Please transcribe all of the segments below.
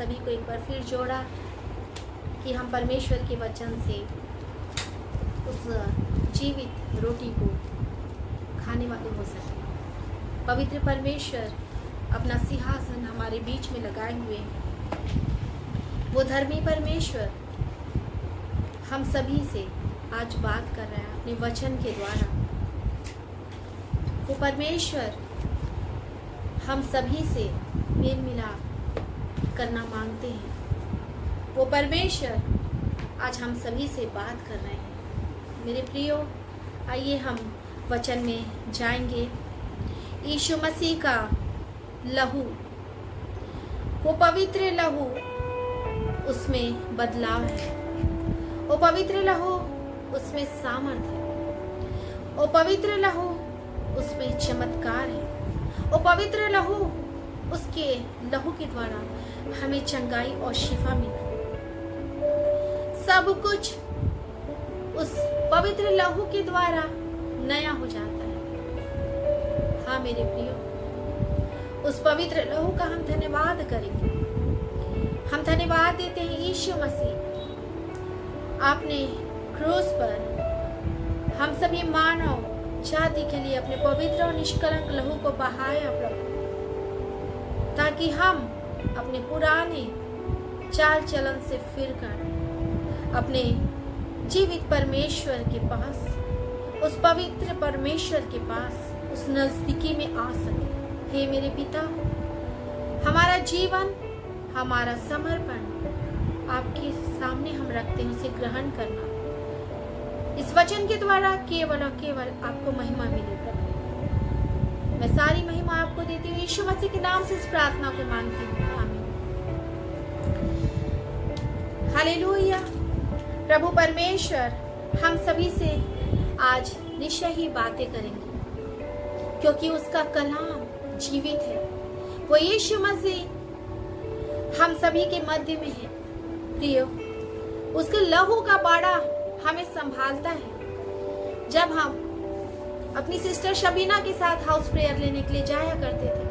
सभी को एक बार फिर जोड़ा कि हम परमेश्वर के वचन से उस जीवित रोटी को खाने वाले हो सके। पवित्र परमेश्वर अपना सिंहासन हमारे बीच में लगाए हुए हैं। वो धर्मी परमेश्वर हम सभी से आज बात कर रहा है अपने वचन के द्वारा। वो परमेश्वर हम सभी से मेल मिलाप करना मांगते हैं। वो परमेश्वर आज हम सभी से बात कर रहे हैं। मेरे प्रियो, आइए हम वचन में जाएंगे। यीशु मसीह का लहू, वो पवित्र लहू, उसमें बदलाव है। वो पवित्र लहू, उसमें सामर्थ है। वो पवित्र लहू, उसमें चमत्कार है। वो पवित्र लहू, उसके लहू के द्वारा हमें चंगाई और शिफा मिला। सब कुछ उस पवित्र लहू के द्वारा नया हो जाता है। हाँ मेरे प्रियो, उस पवित्र लहू का हम धन्यवाद करेंगे। हम धन्यवाद देते हैं यीशु मसीह, आपने क्रूस पर हम सभी मानव जाति के लिए अपने पवित्र और निष्कलंक लहू को बहाया प्रभु, ताकि हम अपने पुराने चाल चलन से फिरकर अपने जीवित परमेश्वर के पास, उस पवित्र परमेश्वर के पास, उस नजदीकी में आ सके। हे मेरे पिता, हमारा जीवन, हमारा समर्पण आपके सामने हम रखते हैं, उसे ग्रहण करना। इस वचन के द्वारा केवल और केवल आपको महिमा मिले प्रभु। मैं सारी महिमा आपको देती हूँ, यीशु मसीह के नाम से इस प्रार्थना को मांगती हूँ। आमीन। हालेलुया। प्रभु परमेश्वर हम सभी से आज निश्चय ही बातें करेंगे, क्योंकि उसका कलाम जीवित है। वो यीशु मसीह हम सभी के मध्य में है। प्रियो, उसके लहू का बाड़ा हमें संभालता है। जब हम अपनी सिस्टर शबीना के साथ हाउस प्रेयर लेने के लिए जाया करते थे,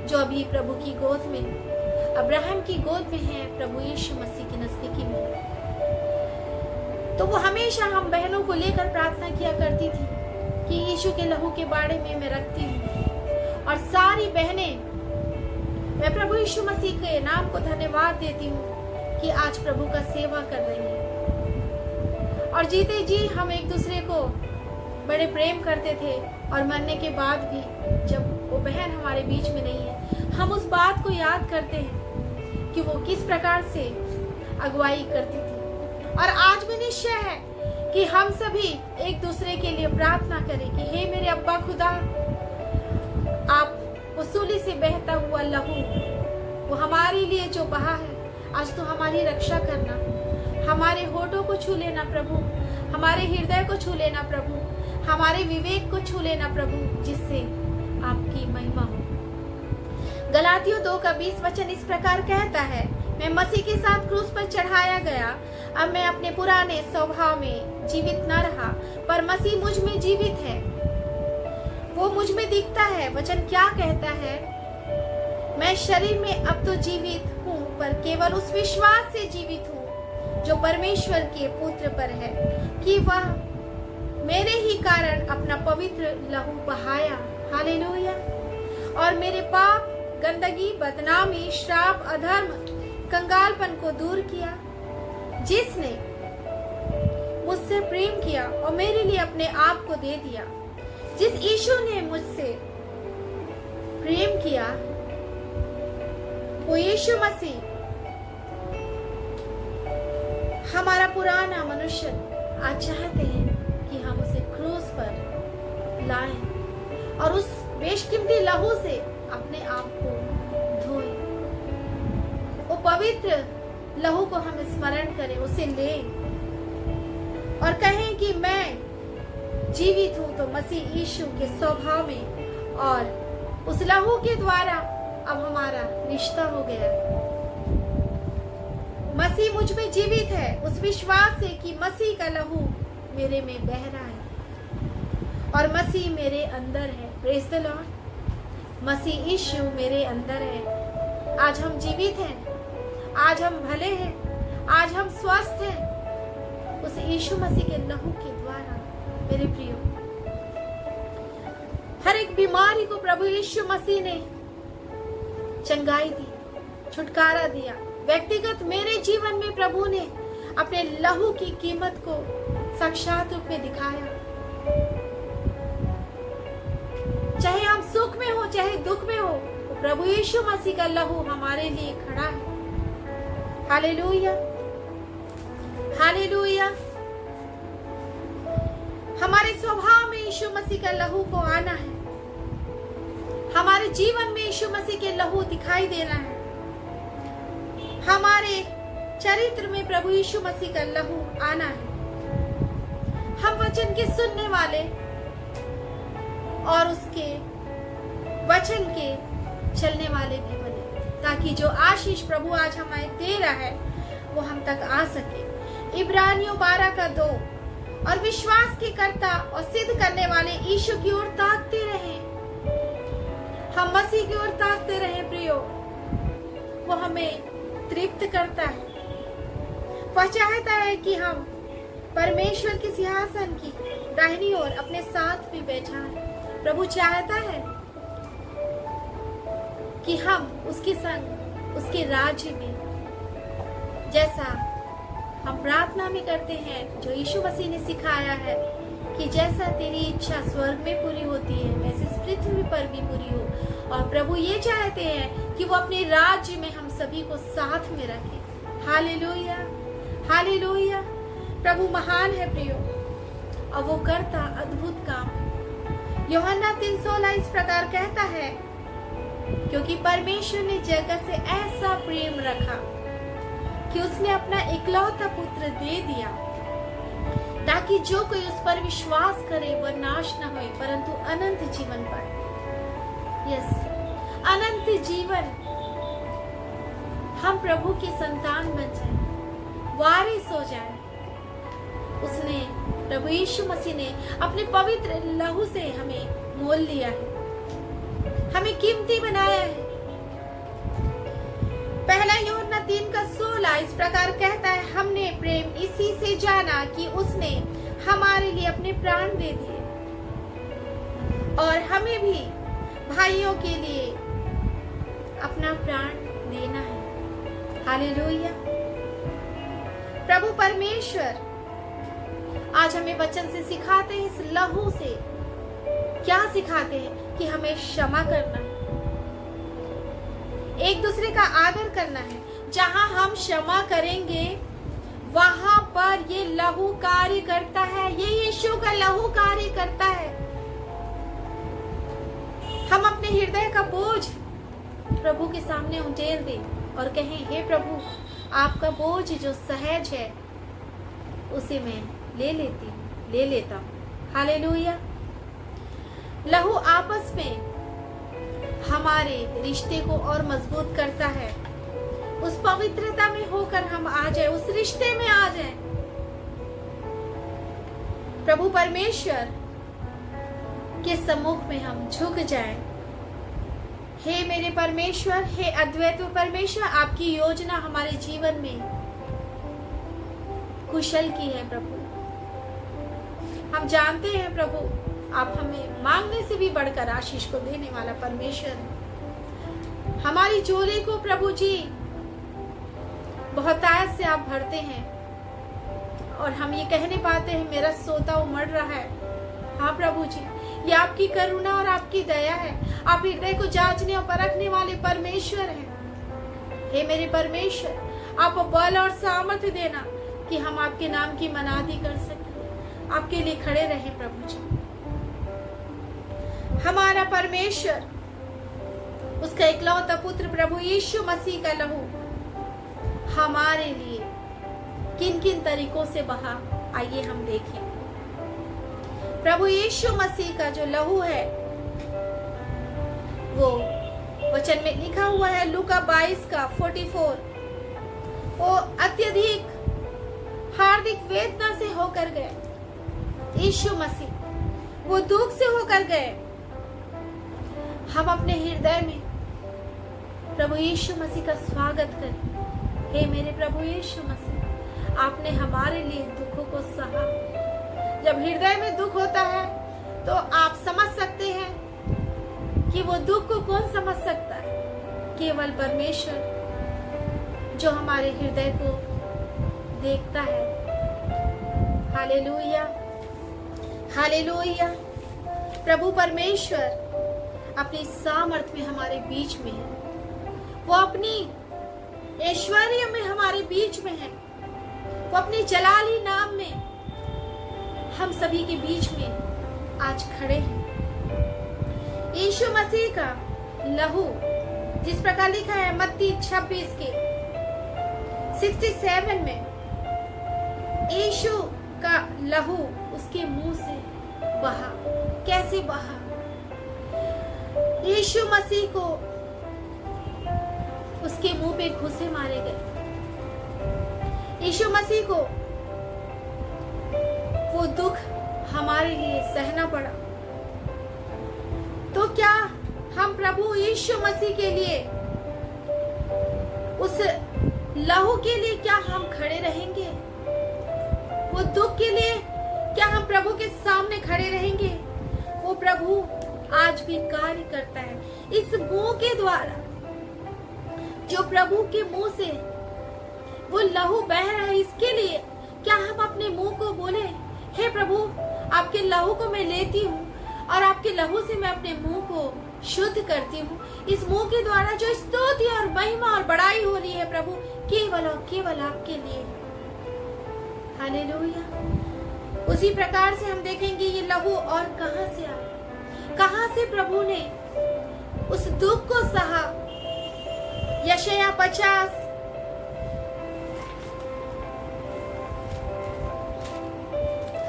जो अभी प्रभु की गोद में, अब्राहम की गोद में है, प्रभु यीशु मसीह की नजदीकी में, तो वो हमेशा हम बहनों को लेकर प्रार्थना किया करती थी कि यीशु के लहू के बाड़े में मैं रखती हूँ। और सारी बहनें, मैं प्रभु यीशु मसीह के नाम को धन्यवाद देती हूँ कि आज प्रभु का सेवा कर रही है। और जीते जी हम एक दूसरे को बड़े प्रेम करते थे, और मरने के बाद भी जब वो बहन हमारे बीच में नहीं है, हम उस बात को याद करते हैं कि वो किस प्रकार से अगुवाई करती थी। और आज भी निश्चय है कि हम सभी एक दूसरे के लिए प्रार्थना करें कि हे मेरे अब्बा खुदा, आप वसूली से बहता हुआ लहू, वो हमारे लिए जो बहा है, आज तो हमारी रक्षा करना, हमारे होठों को छू लेना प्रभु, हमारे हृदय को छू लेना प्रभु, हमारे विवेक को छू लेना प्रभु, जिससे आपकी महिमा हो। गलातियों 2:20 वचन इस प्रकार कहता है, मैं मसीह के साथ क्रूस पर चढ़ाया गया, अब मैं अपने पुराने स्वभाव में जीवित न रहा, पर मसीह मुझ में जीवित है। वो मुझ में दिखता है। वचन क्या कहता है? मैं शरीर में अब तो जीवित हूँ, पर केवल उस विश्वास से जीवित हूँ जो परमेश्वर के पुत्र पर है, कि वह मेरे ही कारण अपना पवित्र लहू बहाया। हालेलुया। और मेरे पाप, गंदगी, बदनामी, श्राप, अधर्म, कंगालपन को दूर किया। जिसने मुझसे प्रेम किया और मेरे लिए अपने आप को दे दिया। जिस यीशु ने मुझसे प्रेम किया, वो यीशु मसीह हमारा पुराना मनुष्य आज चाहते हैं कि हम उसे क्रूस पर लाएं और उस बेशकीमती लहू से अपने आप को धोएं। वो पवित्र लहू को हम स्मरण करें, उसे लें और कहें कि मैं जीवित हूं तो मसीह यीशु के स्वभाव में, और उस लहू के द्वारा अब हमारा रिश्ता हो गया है। मसीह मुझ में जीवित है, उस विश्वास से कि मसीह का लहू मेरे में बह रहा है और मसीह मेरे अंदर है। Praise the lord. मसीह यीशु मेरे अंदर है। आज हम जीवित हैं आज हम भले हैं, आज हम स्वस्थ हैं उस यीशु मसीह के लहू के द्वारा। मेरे प्रियो, हर एक बीमारी को प्रभु यीशु मसीह ने चंगाई दी, छुटकारा दिया। व्यक्तिगत मेरे जीवन में प्रभु ने अपने लहू की कीमत को साक्षात रूप में दिखाया। चाहे हम सुख में हो चाहे दुख में हो, प्रभु यीशु मसीह का लहू हमारे लिए खड़ा है। Hallelujah, hallelujah. हमारे स्वभाव में यीशु मसीह का लहू को आना है, हमारे जीवन में यीशु मसीह के लहू दिखाई देना है, हमारे चरित्र में प्रभु यीशु मसीह का लहू आना है। हम वचन के सुनने वाले और उसके वचन के चलने वाले भी बने, ताकि जो आशीष प्रभु आज हमें दे रहा है वो हम तक आ सके। इब्रानियों 12:2 और विश्वास के कर्ता और सिद्ध करने वाले यीशु की ओर ताकते रहें। हम मसीह की ओर ताकते रहें प्रियो, वो हमें तृप्त करता है। वह चाहता है कि हम परमेश्वर के सिंहासन की दाहिनी ओर अपने साथ भी बैठाएं। प्रभु चाहता है कि हम उसके संग उसके राज्य में, जैसा हम प्रार्थना में करते हैं, जो यीशु मसीह ने सिखाया है कि जैसा तेरी इच्छा स्वर्ग में पूरी होती है वैसे इस पृथ्वी पर भी पूरी हो। और प्रभु ये चाहते हैं कि वो अपने राज्य में हम सभी को साथ में रखें। Hallelujah, hallelujah. प्रभु महान है प्रियो, और वो करता अद्भुत काम। यूहन्ना 3:16 इस प्रकार कहता है, क्योंकि परमेश्वर ने जगत से ऐसा प्रेम रखा कि उसने अपना इकलौता पुत्र दे दिया, ताकि जो कोई उस पर विश्वास करे वह नाश न होए परंतु अनंत जीवन पाए। यस, अनंत जीवन। हम प्रभु की संतान बन जाए, वारिस हो जाए। उसने, प्रभु यीशु मसीह ने अपने पवित्र लहू से हमें मोल लिया है, हमें कीमती बनाया है। पहला यूहन्ना 3:16 इस प्रकार कहता है, हमने प्रेम इसी से जाना कि उसने हमारे लिए अपने प्राण दे दिए, और हमें भी भाइयों के लिए अपना प्राण देना है। हालेलुया। प्रभु परमेश्वर आज हमें वचन से सिखाते हैं, इस लहू से क्या सिखाते हैं कि हमें क्षमा करना है, एक दूसरे का आदर करना है। जहां हम क्षमा करेंगे वहां पर ये लहू कार्य करता है, ये यीशु का लहू कार्य करता है। हम अपने हृदय का बोझ प्रभु के सामने उंडेल दें और कहें, हे प्रभु, आपका बोझ जो सहज है उसे मैं ले लेता हूं। हालेलुया। लहू आपस में हमारे रिश्ते को और मजबूत करता है। उस पवित्रता में होकर हम आ जाए, उस रिश्ते में आ जाए। प्रभु परमेश्वर के सम्मुख में हम झुक जाएं। हे मेरे परमेश्वर, हे अद्वैत परमेश्वर, आपकी योजना हमारे जीवन में कुशल की है प्रभु। हम जानते हैं प्रभु, आप हमें मांगने से भी बढ़कर आशीष को देने वाला परमेश्वर है। हमारी झोली को प्रभु जी बहुतायत से आप भरते हैं, और हम ये कहने पाते हैं, मेरा सोता उमड़ रहा है। हाँ प्रभु जी, ये आपकी करुणा और आपकी दया है। आप हृदय को जांचने और परखने वाले परमेश्वर हैं। हे मेरे परमेश्वर, आप बल और सामर्थ्य देना कि हम आपके नाम की मनादी कर सकें, आपके लिए खड़े रहें प्रभु जी। हमारा परमेश्वर, उसका इकलौता पुत्र प्रभु यीशु मसीह का लहू हमारे लिए किन किन तरीकों से बहा, आइए हम देखें। प्रभु यीशु मसीह का जो लहू है वो वचन में लिखा हुआ है, लूका 22:44, वो अत्यधिक हार्दिक वेदना से होकर गए। यीशु मसीह वो दुख से होकर गए। हम अपने हृदय में प्रभु यीशु मसीह का स्वागत करें। हे मेरे प्रभु यीशु मसीह, आपने हमारे लिए दुखों को सहा। जब हृदय में दुख होता है तो आप समझ सकते हैं कि वो दुख को कौन समझ सकता है? केवल परमेश्वर जो हमारे हृदय को देखता है। Hallelujah, hallelujah. प्रभु परमेश्वर अपनी सामर्थ में हमारे बीच में है, वो अपनी ऐश्वर्य में हमारे बीच में है, वो अपनी जलाली नाम में हम सभी के बीच में आज खड़े हैं। यीशु मसीह का लहू, जिस प्रकार लिखा है मत्ती 26 के 67 में, यीशु का लहू उसके मुंह से बहा। कैसे बहा? यीशु मसीह को उसके मुंह पे घूंसे मारे गए। यीशु मसीह को वो दुख हमारे लिए सहना पड़ा। तो क्या हम प्रभु यीशु मसीह के लिए, उस लहू के लिए क्या हम खड़े रहेंगे? वो दुख के लिए क्या हम प्रभु के सामने खड़े रहेंगे? वो प्रभु आज भी कार्य करता है। इस मुंह के द्वारा, जो प्रभु के मुंह से वो लहू बह रहा है, इसके लिए क्या हम अपने मुंह को बोले, हे प्रभु आपके लहू को मैं लेती हूँ और आपके लहू से मैं अपने मुंह को शुद्ध करती हूँ। इस मुंह के द्वारा जो स्तुति और महिमा और बड़ाई हो रही है प्रभु, केवल और केवल आपके लिए। हालेलुया। उसी प्रकार से हम देखेंगे ये लहू और कहां से आया, कहां से प्रभु ने उस दुख को सहा। यशायाह 50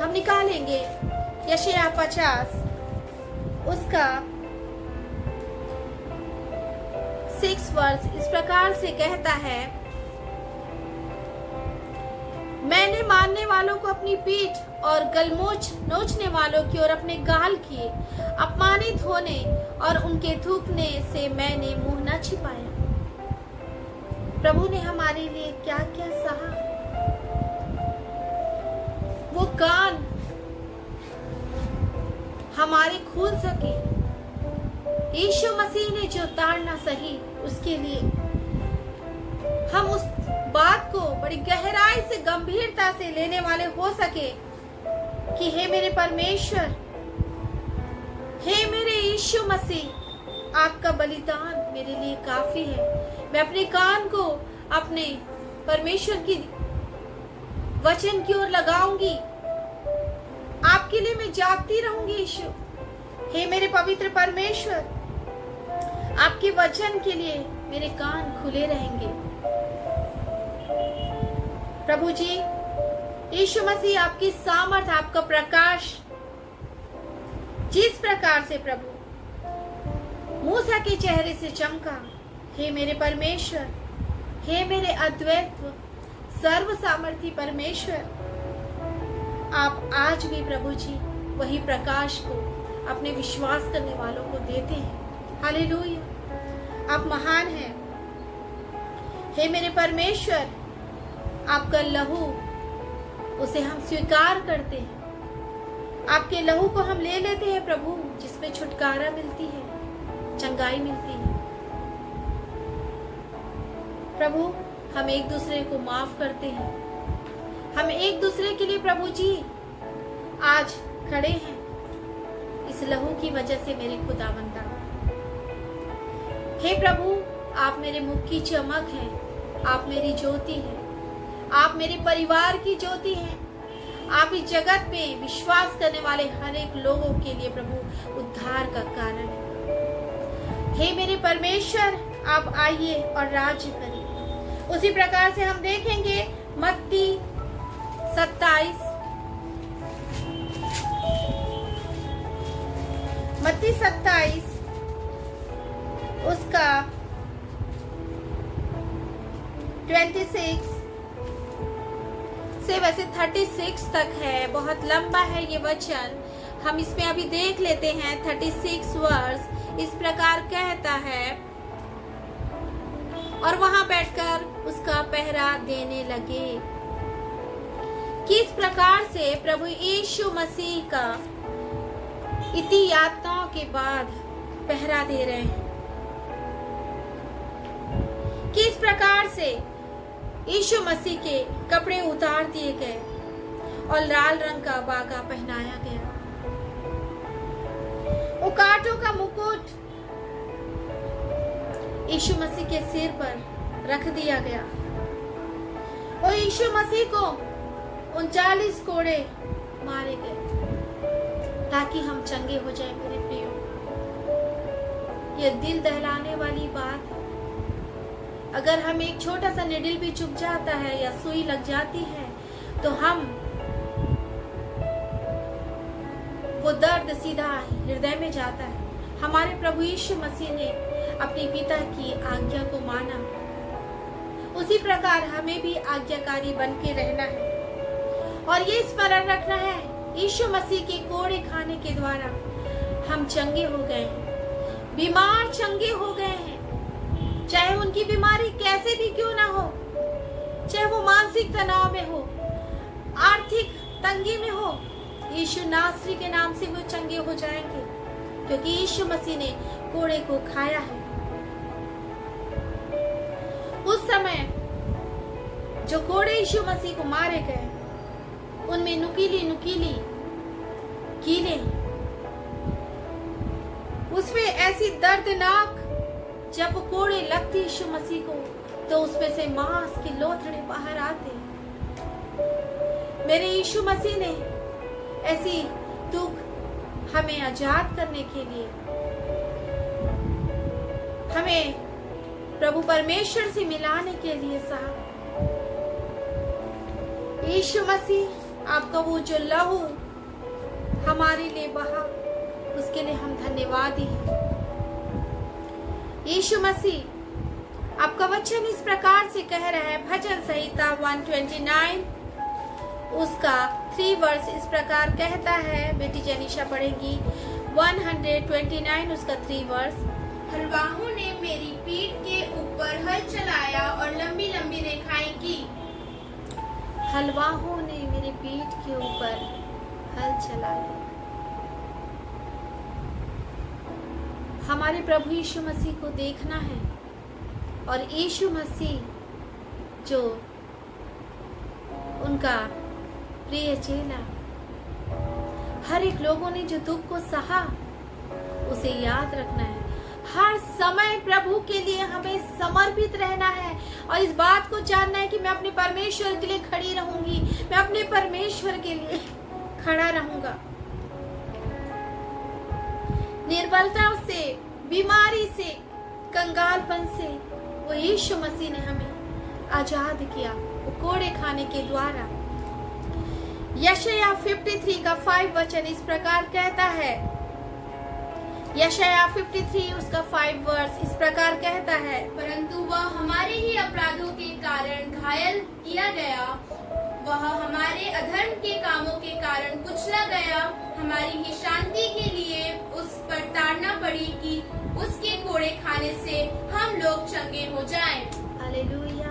हम निकालेंगे। यशायाह 50 उसका 6 वर्ष इस प्रकार से कहता है, मैंने मारने वालों को अपनी पीठ और गलमोच नोचने वालों की और अपने गाल किए। अपमानित होने और उनके थूकने से मैंने मुंह न छिपाया। प्रभु ने हमारे लिए क्या क्या सहा। वो कान हमारे खुल सके। यीशु मसीह ने जो ताड़ना सही, उसके लिए हम उस बात को बड़ी गहराई से, गंभीरता से लेने वाले हो सके कि हे मेरे परमेश्वर, हे मेरे यीशु मसीह, आपका बलिदान मेरे लिए काफी है। मैं अपने कान को अपने परमेश्वर की वचन की ओर लगाऊंगी। आपके लिए मैं जागती रहूंगी यीशु। हे मेरे पवित्र परमेश्वर, आपके वचन के लिए मेरे कान खुले रहेंगे। प्रभु जी, यीशु मसीह आपकी सामर्थ, आपका प्रकाश जिस प्रकार से प्रभु मूसा के चेहरे से चमका, हे मेरे परमेश्वर, हे मेरे अद्वैत सर्व सामर्थी परमेश्वर, आप आज भी प्रभु जी वही प्रकाश को अपने विश्वास करने वालों को देते हैं। हालेलुया। आप महान हैं। हे मेरे परमेश्वर, आपका लहू, उसे हम स्वीकार करते हैं। आपके लहू को हम ले लेते हैं प्रभु, जिसमें छुटकारा मिलती है, चंगाई मिलती है। प्रभु, हम एक दूसरे को माफ करते हैं। हम एक दूसरे के लिए प्रभु जी आज खड़े हैं, इस लहू की वजह से मेरे खुदावंदा। हे प्रभु, आप मेरे मुख की चमक हैं, आप मेरी ज्योति हैं, आप मेरे परिवार की ज्योति हैं। आप इस जगत में विश्वास करने वाले हर एक लोगों के लिए प्रभु उद्धार का कारण है। हे मेरे परमेश्वर, आप आइए और राज्य करिए। उसी प्रकार से हम देखेंगे मत्ती 27 उसका 26 से वैसे 36 तक है। बहुत लंबा है ये वचन, हम इसमें अभी देख लेते हैं। 36 वर्ष इस प्रकार कहता है, और वहां बैठकर उसका देने लगे। किस प्रकार से प्रभु यीशु मसीह का इतनी यातनाओं के बाद पहरा दे रहे हैं। किस प्रकार से यीशु मसीह के कपड़े उतार दिए गए और लाल रंग का बागा पहनाया गया। वो कांटों का मुकुट यीशु मसीह के सिर पर रख दिया गया और यीशु मसीह को 39 कोड़े मारे गए ताकि हम चंगे हो जाए। मेरे प्रियो, ये दिल दहलाने वाली बात है। अगर हम एक छोटा सा निडल भी चुभ जाता है या सुई लग जाती है तो हम वो दर्द सीधा हृदय में जाता है। हमारे प्रभु यीशु मसीह ने अपने पिता की आज्ञा को माना, उसी प्रकार हमें भी आज्ञाकारी बन के रहना है और ये स्मरण रखना है, यीशु मसीह के कोड़े खाने के द्वारा हम चंगे हो गए हैं। बीमार चंगे हो गए हैं, चाहे उनकी बीमारी कैसे भी क्यों ना हो, चाहे वो मानसिक तनाव में हो, आर्थिक तंगी में हो, यीशु नासरी के नाम से वो चंगे हो जाएंगे क्योंकि यीशु मसीह ने कोड़े को खाया है। उस समय जो कोड़े यीशु मसीह को मारे गए उनमें नुकीली नुकीली कीलें, उसमें ऐसी दर्दनाक, जब वो कोड़े लगती यीशु मसीह को तो उसमें से मांस के लोथड़े बाहर आते। मेरे यीशु मसीह ने ऐसी दुख हमें आजाद करने के लिए, हमें प्रभु परमेश्वर से मिलाने के लिए सहा। यीशु मसीह, आपका वो जो लहू हमारे लिए बहा, उसके लिए हम धन्यवादी हैं। यीशु मसीह, आपका वचन इस प्रकार से कह रहा है, भजन संहिता 129 उसका 3 वर्स इस प्रकार कहता है। बेटी जनीशा पढ़ेगी 129 उसका 3 वर्स। हलवाहों ने मेरी पीठ के ऊपर हल चलाया और लंबी लंबी रेखाएं की। हलवाहों ने मेरी पीठ के ऊपर हल चलाया। हमारे प्रभु यीशु मसीह को देखना है और यीशु मसीह जो उनका प्रिय चेला, हर एक लोगों ने जो दुख को सहा उसे याद रखना है। हर समय प्रभु के लिए हमें समर्पित रहना है और इस बात को जानना है कि मैं अपने परमेश्वर के लिए खड़ी रहूंगी, मैं अपने परमेश्वर के लिए खड़ा रहूंगा। निर्बलता से, बीमारी से, कंगालपन से वो यीशु मसीह ने हमें आजाद किया, वो कोड़े खाने के द्वारा। यशायाह 53 का 5 वचन इस प्रकार कहता है। यशायाह 53 उसका 5 वर्स इस प्रकार कहता है, परंतु वह हमारे ही अपराधों के कारण घायल किया गया, वह हमारे अधर्म के कामों के कारण कुचला गया, हमारी ही शांति के लिए उस पर ताड़ना पड़ी कि उसके कोड़े खाने से हम लोग चंगे हो जाएं। हालेलुया,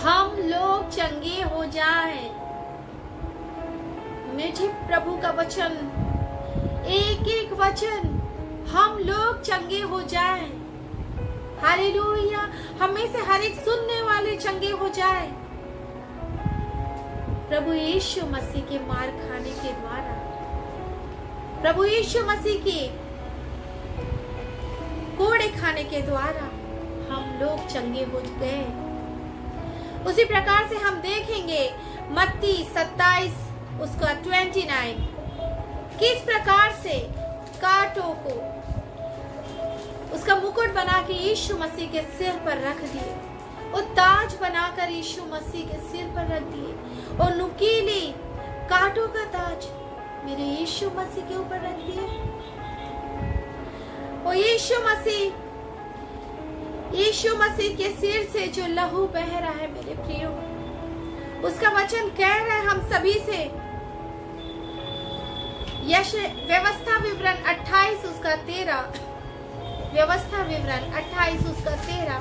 हम लोग चंगे हो जाएं। मुझे प्रभु का वचन, एक एक वचन, हम लोग चंगे हो जाएं। हालेलुया, हमें से हर एक सुनने वाले चंगे हो जाए प्रभु यीशु मसीह के मार खाने के द्वारा, प्रभु यीशु मसीह के कोड़े खाने के द्वारा हम लोग चंगे हो गए। उसी प्रकार से हम देखेंगे मत्ती 27 उसका 29 किस प्रकार से कांटों को उसका मुकुट बना के यीशु मसीह के सिर पर रख दिए और ताज बनाकर यीशु मसीह के सिर पर रख दिए और नुकीली कांटों का ताज मेरे यीशु मसीह के ऊपर रख दिए। और यीशु मसीह के सिर से जो लहू बह रहा है मेरे प्रियो, उसका वचन कह रहा है हम सभी से। व्यवस्था विवरण 28 उसका 13, व्यवस्था विवरण 28 उसका 13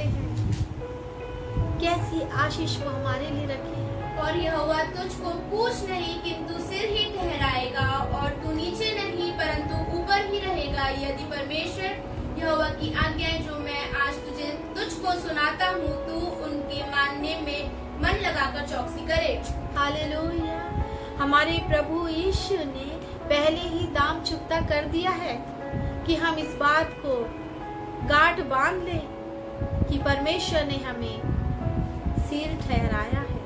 करते हैं, कैसी आशीष वो हमारे लिए रखे हैं। और यहोवा तुझको पूछ नहीं किंतु सिर ही ठहराएगा, और तू नीचे नहीं परंतु ऊपर ही रहेगा, यदि परमेश्वर यहोवा की आज्ञाएं जो मैं आज तुझको सुनाता हूँ तू उनके मानने में मन लगाकर चौकसी करे। हालेलुया। हमारे प्रभु यीशु ने पहले ही दाम चुकता कर दिया है कि हम इस बात को गांठ बांध लें कि परमेश्वर ने हमें सिर ठहराया है।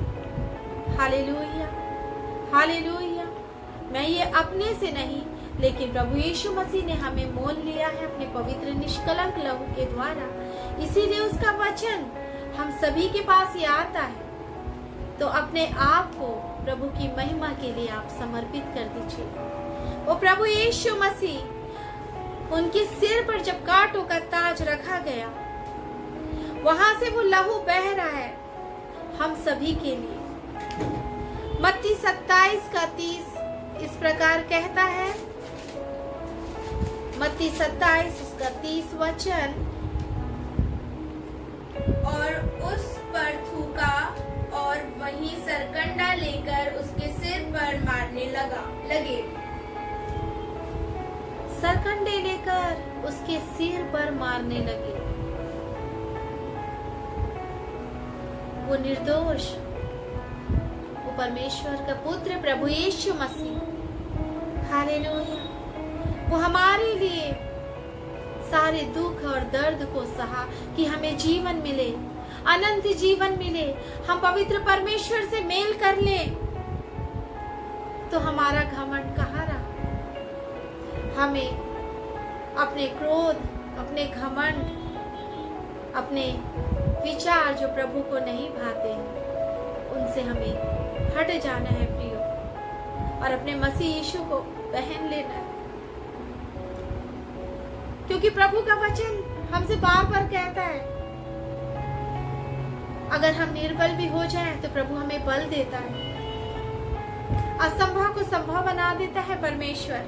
Hallelujah, hallelujah. मैं ये अपने से नहीं, लेकिन प्रभु यीशु मसीह ने हमें मोल लिया है अपने पवित्र निष्कलंक लहू के द्वारा। इसीलिए उसका वचन हम सभी के पास ये आता है। तो अपने आप को प्रभु की महिमा के लिए आप समर्पित कर दीजिए। वो प्रभु यीशु मसीह, उनके सिर पर जब कांटों का ताज रखा गया, वहां से वो लहू बह रहा है हम सभी के लिए। मत्ती 27:30 इस प्रकार कहता है, मत्ती 27:30 वचन, और उस पर थूका और वहीं सरकंडा लेकर उसके सिर पर मारने लगे। सरकंडे लेकर उसके सिर पर मारने लगे। वो निर्दोष, वो परमेश्वर का पुत्र प्रभु यीशु मसीह, हालेलुया, वो हमारे लिए सारे दुख और दर्द को सहा कि हमें जीवन मिले, अनंत जीवन मिले, हम पवित्र परमेश्वर से मेल कर ले। तो हमारा घमंड कहाँ रहा? हमें अपने क्रोध, अपने घमंड, अपने विचार जो प्रभु को नहीं भाते हैं, उनसे हमें हट जाना है प्रियो, और अपने मसीह यीशु को पहन लेना है। क्योंकि प्रभु का वचन हमसे बार बार कहता है, अगर हम निर्बल भी हो जाएं तो प्रभु हमें बल देता है, असंभव को संभव बना देता है परमेश्वर।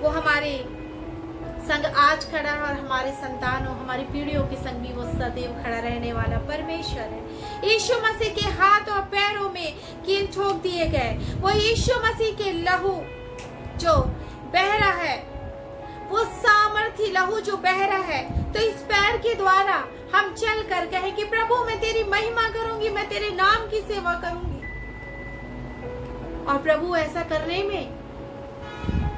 वो हमारे संग आज खड़ा है और हमारे संतानों, हमारी पीढ़ियों के संग भी वो सदैव खड़ा रहने वाला परमेश्वर है। यीशु मसीह के हाथ और पैरों में कील ठोक दिए गए, वो यीशु मसीह के लहू जो बह रहा है, वो सामर्थी लहू जो बह रहा है, तो इस पैर के द्वारा हम चल कर कहे कि प्रभु मैं तेरी महिमा करूंगी, मैं तेरे नाम की सेवा करूंगी। और प्रभु ऐसा करने में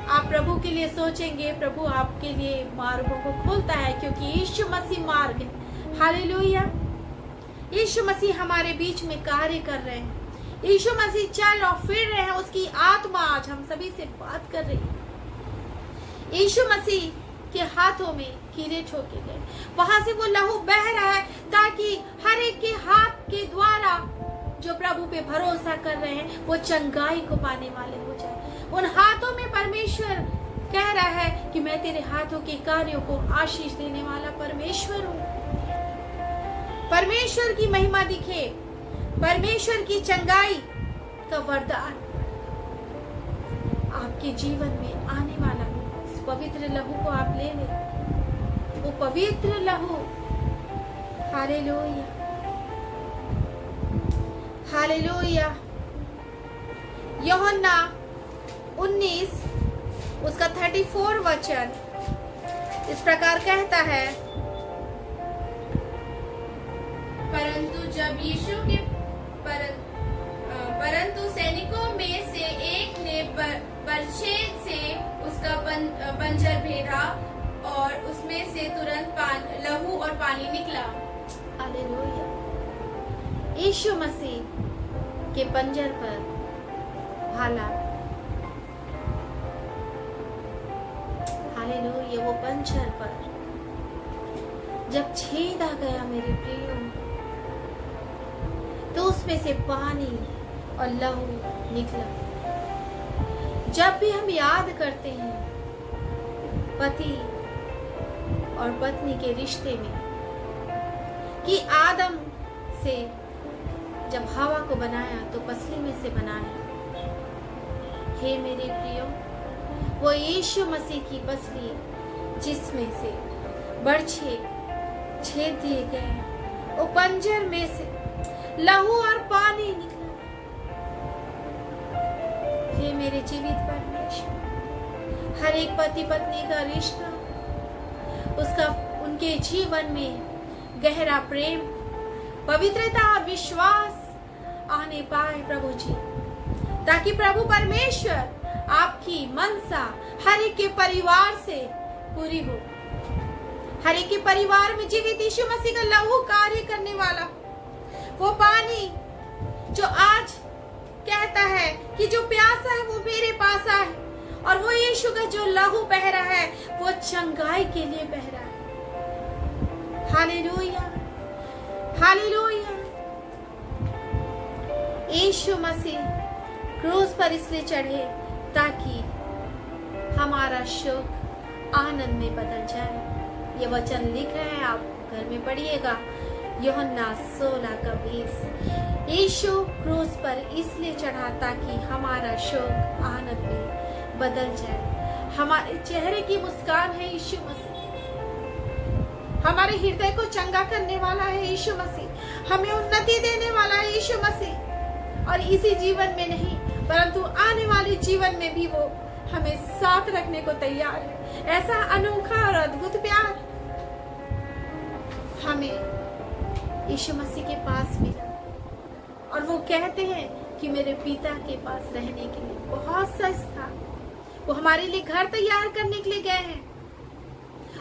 आप प्रभु के लिए सोचेंगे, प्रभु आपके लिए मार्गों को खोलता है, क्योंकि यीशु मसीह मार्ग है। हालेलुया। यीशु मसीह हमारे बीच में कार्य कर रहे हैं, यीशु मसीह चल और फिर रहे हैं, उसकी आत्मा आज हम सभी से बात कर रही है। यीशु मसीह के हाथों में कीड़े ठोके गए, वहां से वो लहू बह रहा है, ताकि हर एक के हाथ के द्वारा जो प्रभु पे भरोसा कर रहे हैं वो चंगाई को पाने वाले हो जाए। उन हाथों में परमेश्वर कह रहा है कि मैं तेरे हाथों के कार्यों को आशीष देने वाला परमेश्वर हूँ। परमेश्वर की महिमा दिखे, परमेश्वर की चंगाई का वरदान आपके जीवन में आने वाला है। इस पवित्र लहू को आप ले लें, वो पवित्र लहू। Hallelujah, hallelujah. यूहन्ना 19 उसका 34 वचन इस प्रकार कहता है, परंतु जब यीशु के परंतु सैनिकों में से एक ने बरछे से उसका पंजर भेदा और उसमें से तुरंत लहू और पानी निकला। हालेलुया। यीशु मसीह के पंजर पर भाला, हालेलुया, वो पंजर पर जब छेद आ गया मेरे प्रियो, तो उसमें से पानी और लहू निकला। जब भी हम याद करते हैं पति और पत्नी के रिश्ते में कि आदम से जब हवा को बनाया तो पसली में से बनाया, हे मेरे प्रियो, वो यीशु मसीह की पसली जिसमें से बरछे छेद दिए गए, वो पंजर में से लहू और पानी निकला। हे मेरे जीवित परमेश्वर, हर एक पति पत्नी का रिश्ता, उसका उनके जीवन में गहरा प्रेम, पवित्रता, विश्वास आने पाए प्रभु जी, ताकि प्रभु परमेश्वर आपकी मनसा हर एक के परिवार से पूरी हो। हर एक के परिवार में जीवित यीशु मसीह का लहू कार्य करने वाला, वो पानी जो आज कहता है कि जो प्यासा है वो मेरे पास आए, और वो यीशु का जो लहू बह रहा है वो चंगाई के लिए बह रहा है। Hallelujah, hallelujah. यीशु मसीह क्रूस पर इसलिए चढ़े ताकि हमारा शोक आनंद में बदल जाए। ये वचन लिख रहे हैं, आप घर में पढ़िएगा, यूहन्ना 16:20। यीशु क्रूस पर इसलिए चढ़ा ताकि हमारा शोक आनंद में बदल जाए। हमारे चेहरे की मुस्कान है यीशु मसीह, हमारे हृदय को चंगा करने वाला है यीशु मसीह, हमें उन्नति देने वाला है यीशु मसीह। और इसी जीवन में नहीं परंतु आने वाले जीवन में भी वो हमें साथ रखने को तैयार है। ऐसा अनोखा और अद्भुत प्यार हमें यीशु मसीह के पास मिला, और वो कहते हैं कि मेरे पिता के पास रहने के लिए बहुत सा स्थान, वो हमारे लिए घर तैयार करने के लिए गए हैं,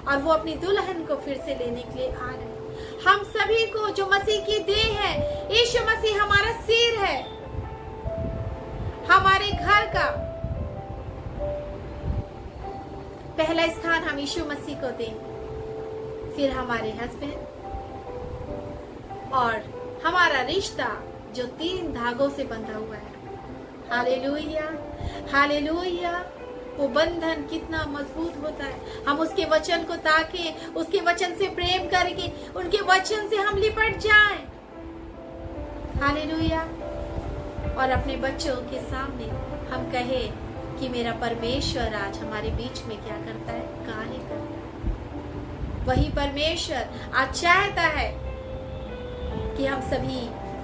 और वो अपनी दुल्हन को फिर से लेने के लिए आ रहे हैं। हम सभी को जो मसीह की देह है, यीशु मसीह हमारा सिर है, हमारे घर का पहला स्थान हम यीशु मसीह को दें, फिर हमारे हस्बैंड, और हमारा रिश्ता जो 3 धागों से बंधा हुआ है। Hallelujah, hallelujah. वो बंधन कितना मजबूत होता है। हम उसके वचन को ताकें, उसके वचन से प्रेम करके, उनके वचन से हम लिपट जाएं। हालेलुया। और अपने बच्चों के सामने हम कहें कि मेरा परमेश्वर आज हमारे बीच में क्या करता है, कार्य करता है। वही परमेश्वर आज चाहता है कि हम सभी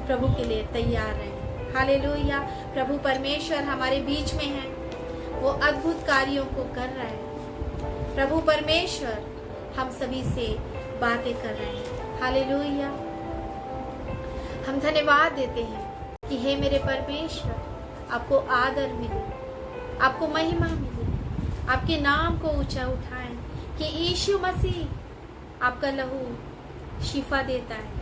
प्रभु के लिए तैयार रहें। हालेलुया। प्रभु परमेश्वर हमारे बीच में है, वो अद्भुत कार्यों को कर रहा है। प्रभु परमेश्वर हम सभी से बातें कर रहे हैं। हालेलुया। हम धन्यवाद देते हैं कि हे मेरे परमेश्वर, आपको आदर मिले, आपको महिमा मिले, आपके नाम को ऊंचा उठाएं कि यीशु मसीह आपका लहू शिफा देता है।